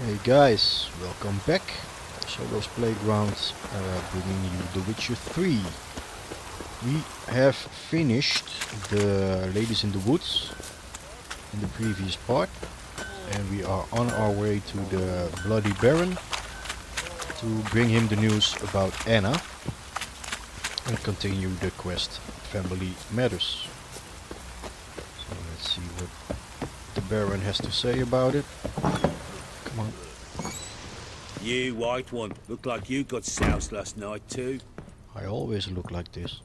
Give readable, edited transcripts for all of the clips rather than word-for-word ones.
Hey guys, welcome back. Shadow's Playground, bringing you The Witcher 3. We have finished the Ladies in the Woods in the previous part, and we are on our way to the Bloody Baron to bring him the news about Anna and continue the quest Family Matters. So let's see what the Baron has to say about it. Come on. You, white one, look like you got soused last night too. I always look like this.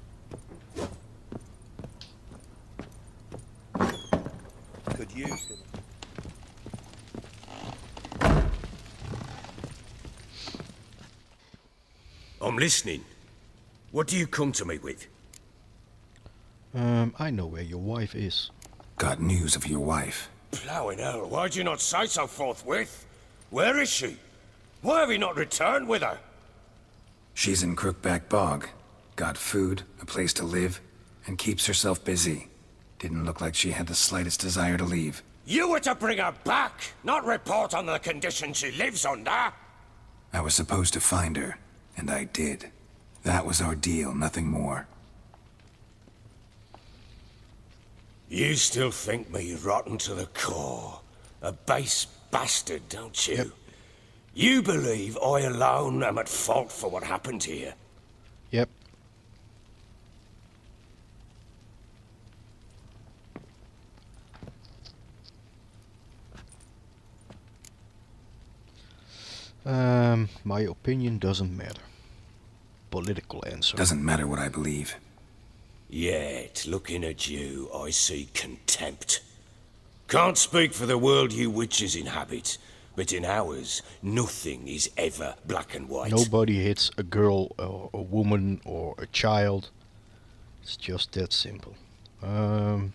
Could use them. I'm listening. What do you come to me with? I know where your wife is. Got news of your wife. Plowing hell, why'd you not say so forthwith? Where is she? Why have you not returned with her? She's in Crookback Bog. Got food, a place to live, and keeps herself busy. Didn't look like she had the slightest desire to leave. You were to bring her back, not report on the conditions she lives under. I was supposed to find her, and I did. That was our deal, nothing more. You still think me rotten to the core. A base bastard, don't you? Yep. You believe I alone am at fault for what happened here? Yep. My opinion doesn't matter. Political answer. Doesn't matter what I believe. Yet, looking at you, I see contempt. Can't speak for the world you witches inhabit, but in ours, nothing is ever black and white. Nobody hits a girl or a woman or a child. It's just that simple. Oh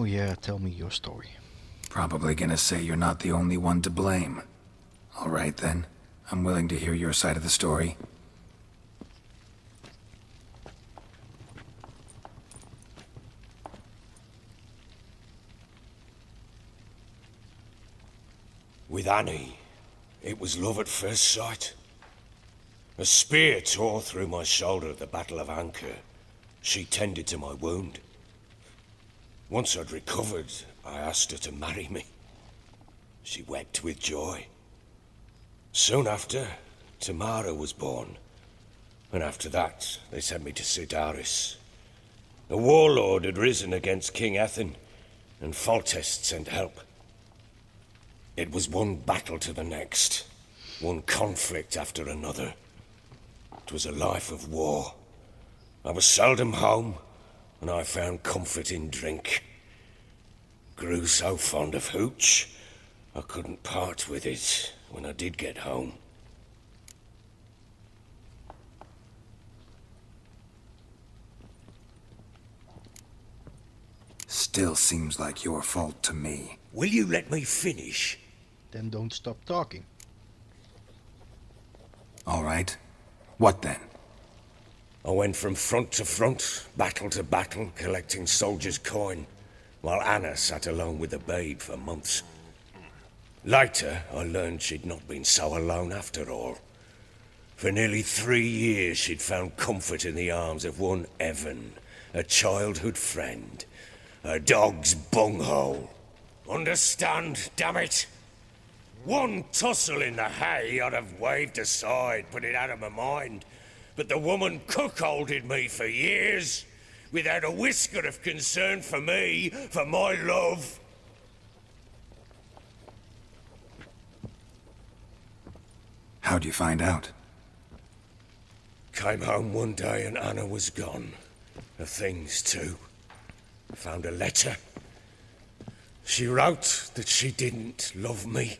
yeah, tell me your story. Probably gonna say you're not the only one to blame. All right then. I'm willing to hear your side of the story. With Annie, it was love at first sight. A spear tore through my shoulder at the Battle of Anchor. She tended to my wound. Once I'd recovered, I asked her to marry me. She wept with joy. Soon after, Tamara was born. And after that, they sent me to Sidaris. A warlord had risen against King Ethan, and Foltest sent help. It was one battle to the next, one conflict after another. It was a life of war. I was seldom home, and I found comfort in drink. Grew so fond of hooch, I couldn't part with it when I did get home. Still seems like your fault to me. Will you let me finish? Then don't stop talking. All right. What then? I went from front to front, battle to battle, collecting soldiers' coin, while Anna sat alone with the babe for months. Later, I learned she'd not been so alone after all. For nearly 3 years, she'd found comfort in the arms of one Evan, a childhood friend, a dog's bunghole. Understand, damn it? One tussle in the hay I'd have waved aside, put it out of my mind. But the woman cuckolded me for years, without a whisker of concern for me, for my love. How'd you find out? Came home one day and Anna was gone. Her things too. Found a letter. She wrote that she didn't love me.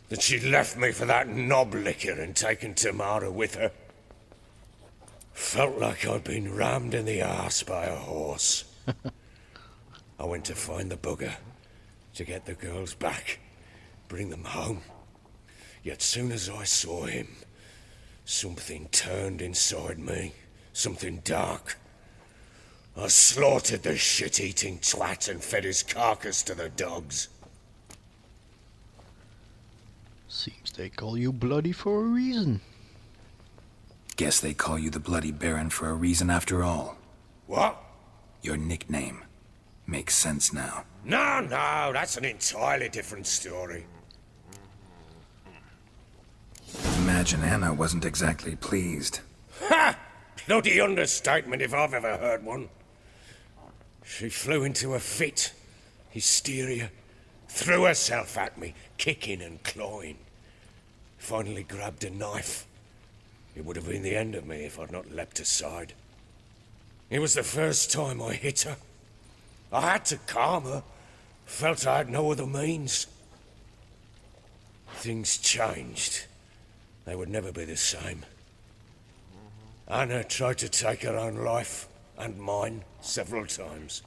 That she'd left me for that knob licker and taken Tamara with her. Felt like I'd been rammed in the arse by a horse. I went to find the bugger, to get the girls back, bring them home. Yet soon as I saw him, something turned inside me, something dark. I slaughtered the shit-eating twat and fed his carcass to the dogs. Seems they call you Bloody for a reason. Guess they call you the Bloody Baron for a reason after all. What? Your nickname. Makes sense now. No, that's an entirely different story. Imagine Anna wasn't exactly pleased. Ha! Bloody understatement if I've ever heard one. She flew into a fit. Hysteria. Threw herself at me, kicking and clawing. Finally grabbed a knife. It would have been the end of me if I'd not leapt aside. It was the first time I hit her. I had to calm her. Felt I had no other means. Things changed. They would never be the same. Anna tried to take her own life, and mine, several times.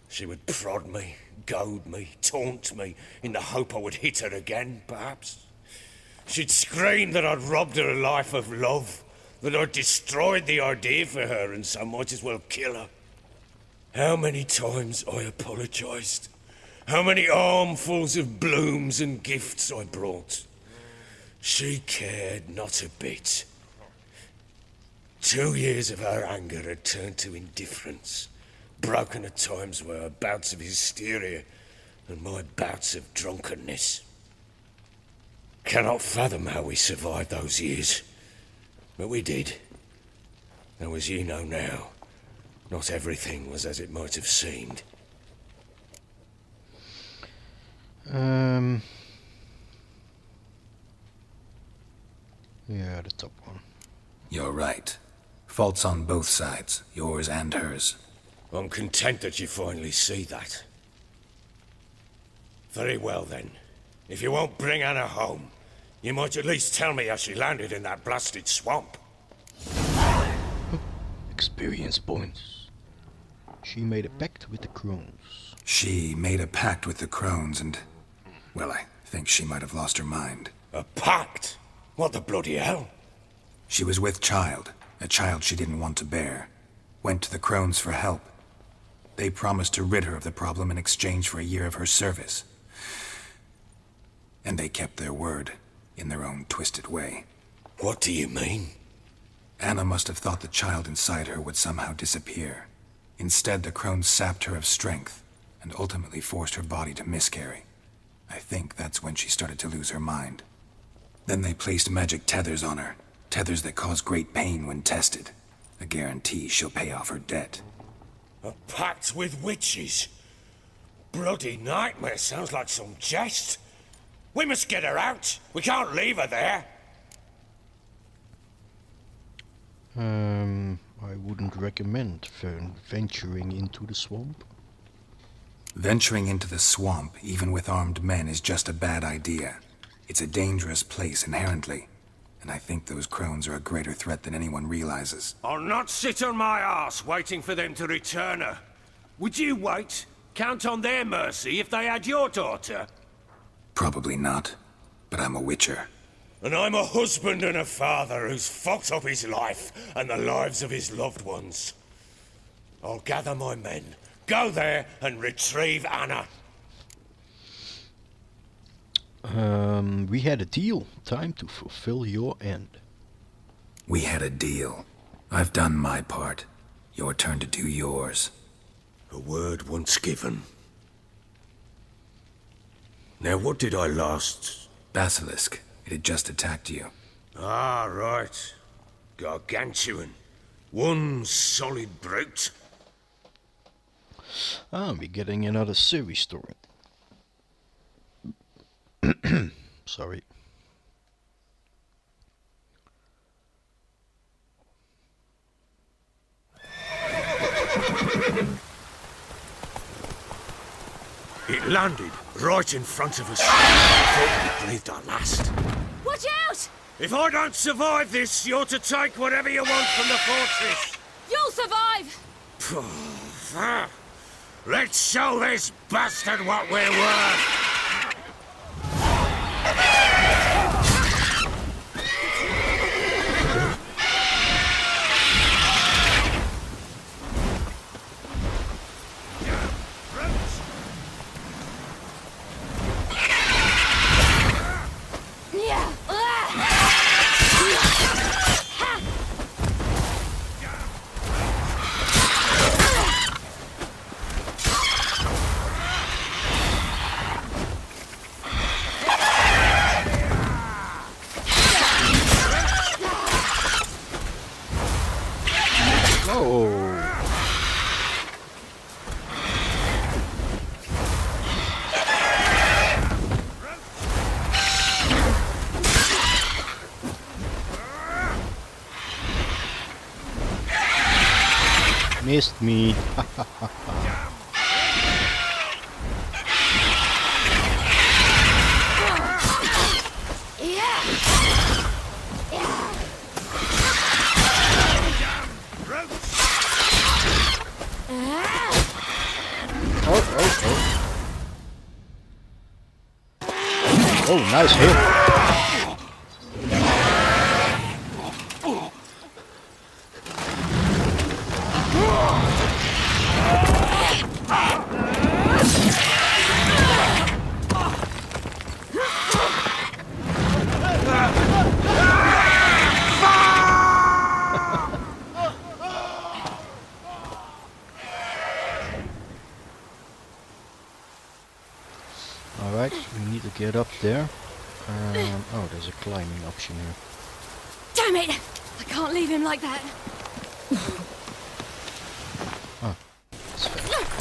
She would prod me, goad me, taunt me, in the hope I would hit her again, perhaps. She'd scream that I'd robbed her life of love, that I'd destroyed the idea for her and so might as well kill her. How many times I apologized. How many armfuls of blooms and gifts I brought. She cared not a bit. 2 years of her anger had turned to indifference, broken at times by her bouts of hysteria and my bouts of drunkenness. Cannot fathom how we survived those years, but we did. Though as you know now, not everything was as it might have seemed. Yeah, the top one. You're right. Faults on both sides, yours and hers. I'm content that you finally see that. Very well then. If you won't bring Anna home, you might at least tell me how she landed in that blasted swamp. Experience points. She made a pact with the crones. She made a pact with the crones and... well, I think she might have lost her mind. A pact? What the bloody hell? She was with child, a child she didn't want to bear. Went to the crones for help. They promised to rid her of the problem in exchange for a year of her service. And they kept their word, in their own twisted way. What do you mean? Anna must have thought the child inside her would somehow disappear. Instead, the crones sapped her of strength, and ultimately forced her body to miscarry. I think that's when she started to lose her mind. Then they placed magic tethers on her, tethers that cause great pain when tested. A guarantee she'll pay off her debt. A pact with witches? Bloody nightmare, sounds like some jest. We must get her out. We can't leave her there. I wouldn't recommend venturing into the swamp. Venturing into the swamp, even with armed men, is just a bad idea. It's a dangerous place inherently, and I think those crones are a greater threat than anyone realizes. I'll not sit on my arse waiting for them to return her. Would you wait? Count on their mercy if they had your daughter? Probably not, but I'm a witcher. And I'm a husband and a father who's fucked up his life and the lives of his loved ones. I'll gather my men, go there and retrieve Anna. We had a deal. Time to fulfill your end. We had a deal. I've done my part. Your turn to do yours. A word once given. Now what did I last... Basilisk. It had just attacked you. Ah, right. Gargantuan. One solid brute. Ah, we're getting another Ciri story. Sorry. It landed right in front of us. I thought we breathed our last. Watch out! If I don't survive this, you're to take whatever you want from the fortress. You'll survive! Let's show this bastard what we're worth. missed me. Oh, nice hit. Alright, we need to get up there. Oh, there's a climbing option here. Damn it! I can't leave him like that. Oh, that's fair.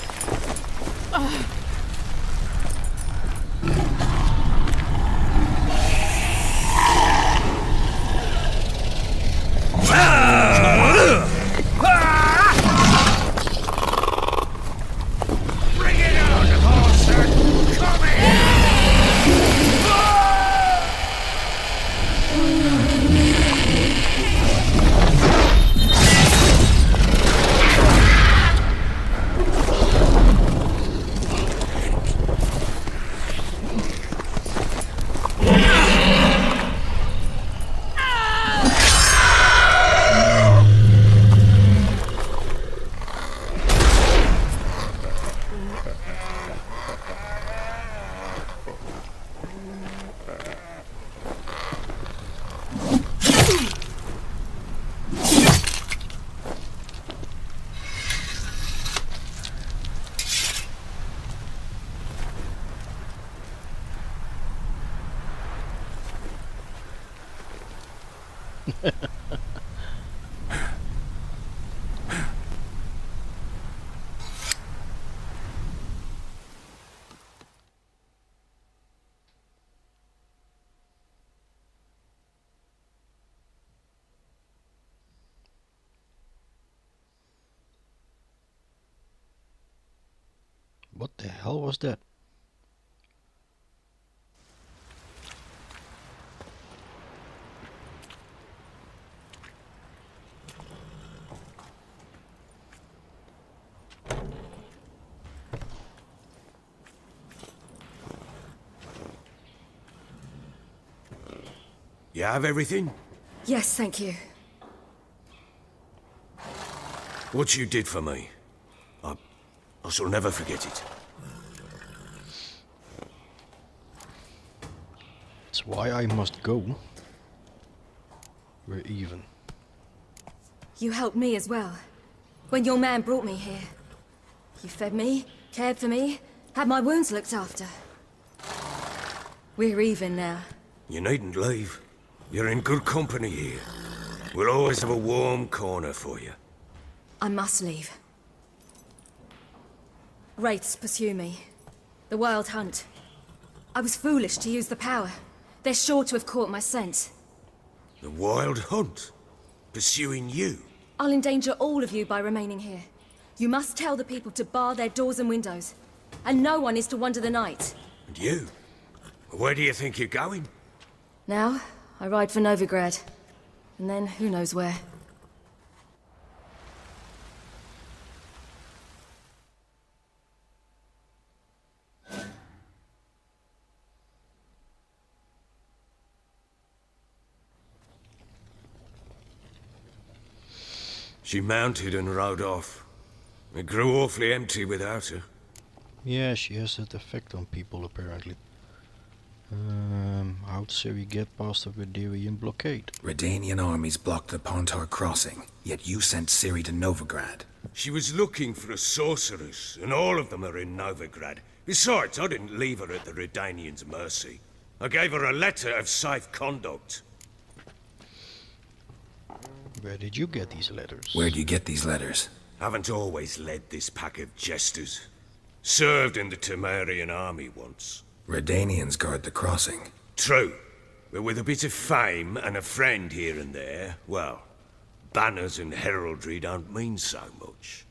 What the hell was that? You have everything? Yes, thank you. What you did for me, I shall never forget it. That's why I must go. We're even. You helped me as well. When your man brought me here. You fed me, cared for me, had my wounds looked after. We're even now. You needn't leave. You're in good company here. We'll always have a warm corner for you. I must leave. Wraiths pursue me. The Wild Hunt. I was foolish to use the power. They're sure to have caught my scent. The Wild Hunt? Pursuing you? I'll endanger all of you by remaining here. You must tell the people to bar their doors and windows. And no one is to wander the night. And you? Where do you think you're going? Now, I ride for Novigrad. And then, who knows where. She mounted and rode off. It grew awfully empty without her. Yeah, she has that effect on people apparently. How'd Ciri get past the Redanian blockade? Redanian armies blocked the Pontar crossing, yet you sent Ciri to Novigrad. She was looking for a sorceress, and all of them are in Novigrad. Besides, I didn't leave her at the Redanians' mercy. I gave her a letter of safe conduct. Where did you get these letters? Where'd you get these letters? Haven't always led this pack of jesters. Served in the Temerian army once. Redanians guard the crossing. True. But with a bit of fame and a friend here and there, well, banners and heraldry don't mean so much.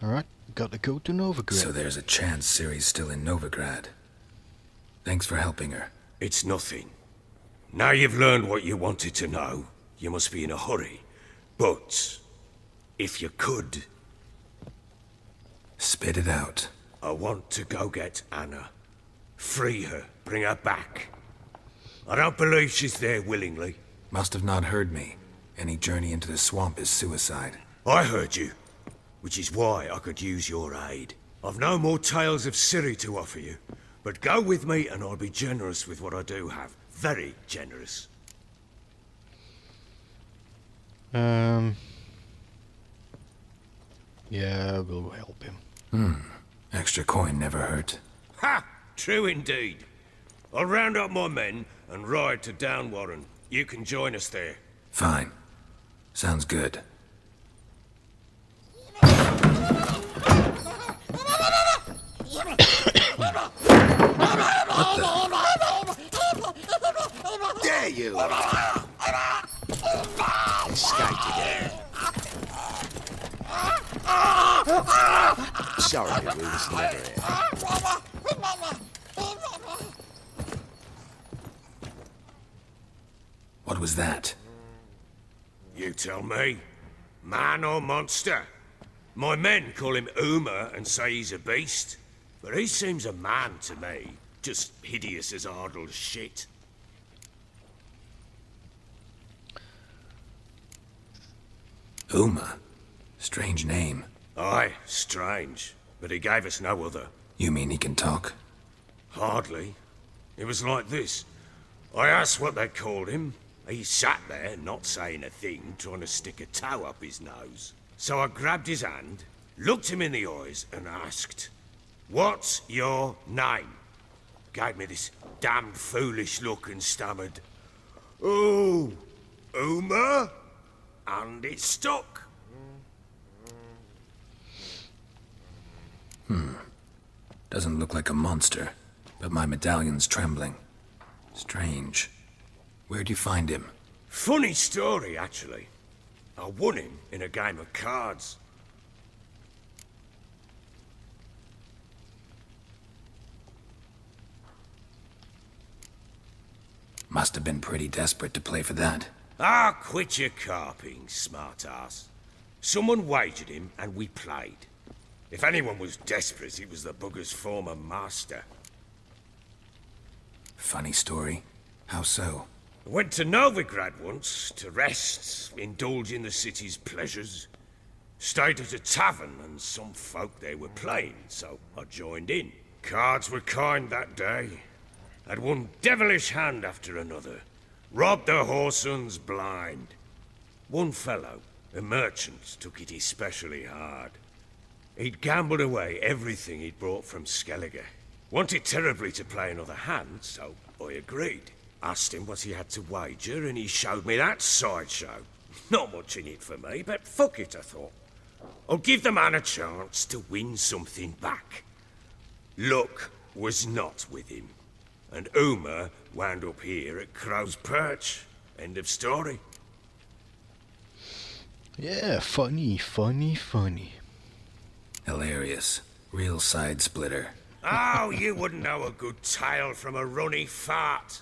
Alright, gotta go to Novigrad. So there's a chance Ciri's still in Novigrad. Thanks for helping her. It's nothing. Now you've learned what you wanted to know, you must be in a hurry. But, if you could, Spit it out. I want to go get Anna. Free her, bring her back. I don't believe she's there willingly. Must have not heard me. Any journey into the swamp is suicide. I heard you, which is why I could use your aid. I've no more tales of Ciri to offer you, but go with me and I'll be generous with what I do have. Very generous. Yeah, we'll help him. Extra coin never hurt. Ha! True indeed. I'll round up my men and ride to Downwarren. You can join us there. Fine. Sounds good. There you are! Escaped again. Sorry, we was never here. What was that? You tell me. Man or monster? My men call him Uma and say he's a beast. But he seems a man to me. Just hideous as Ardle's shit. Uma. Strange name. Aye, strange. But he gave us no other. You mean he can talk? Hardly. It was like this. I asked what they called him. He sat there, not saying a thing, trying to stick a toe up his nose. So I grabbed his hand, looked him in the eyes, and asked, "What's your name?" Gave me this damned foolish look and stammered, "Oh, Uma?" And it stuck. Doesn't look like a monster, but my medallion's trembling. Strange. Where'd you find him? Funny story, actually. I won him in a game of cards. Must have been pretty desperate to play for that. Ah, quit your carping, smart-ass. Someone wagered him, and we played. If anyone was desperate, it was the bugger's former master. Funny story. How so? I went to Novigrad once, to rest, indulge in the city's pleasures. Stayed at a tavern, and some folk there were playing, so I joined in. Cards were kind that day. Had one devilish hand after another. Robbed the whoresons blind. One fellow, a merchant, took it especially hard. He'd gambled away everything he'd brought from Skellige. Wanted terribly to play another hand, so I agreed. Asked him what he had to wager, and he showed me that sideshow. Not much in it for me, but fuck it, I thought. I'll give the man a chance to win something back. Luck was not with him, and Uma wound up here at Crow's Perch. End of story. Yeah, funny. Hilarious. Real side splitter. Oh, you wouldn't know a good tale from a runny fart.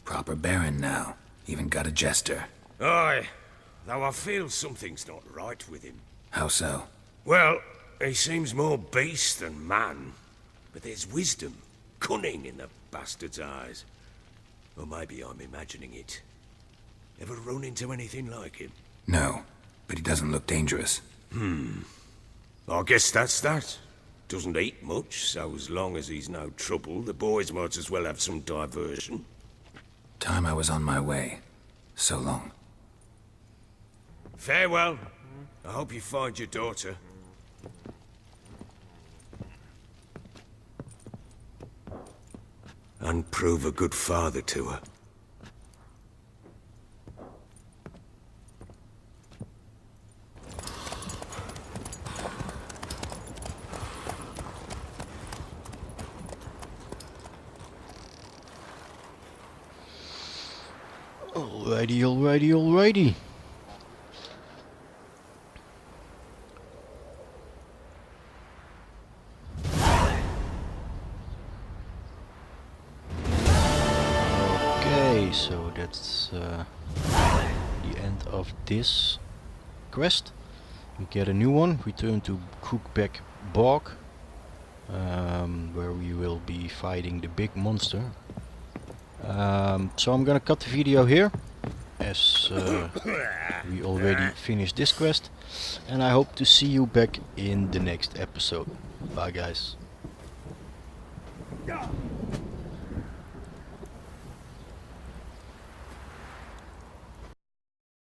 Proper baron now. Even got a jester. Aye, though I feel something's not right with him. How so? Well, he seems more beast than man. But there's wisdom, cunning in the bastard's eyes. Or maybe I'm imagining it. Ever run into anything like him? No, but he doesn't look dangerous. I guess that's that. Doesn't eat much, so as long as he's no trouble, the boys might as well have some diversion. Time I was on my way. So long. Farewell. I hope you find your daughter. And prove a good father to her. Alrighty. the end of this quest. We get a new one, return to Crookback Bog, where we will be fighting the big monster. So I'm gonna cut the video here, as we already finished this quest, and I hope to see you back in the next episode. Bye guys.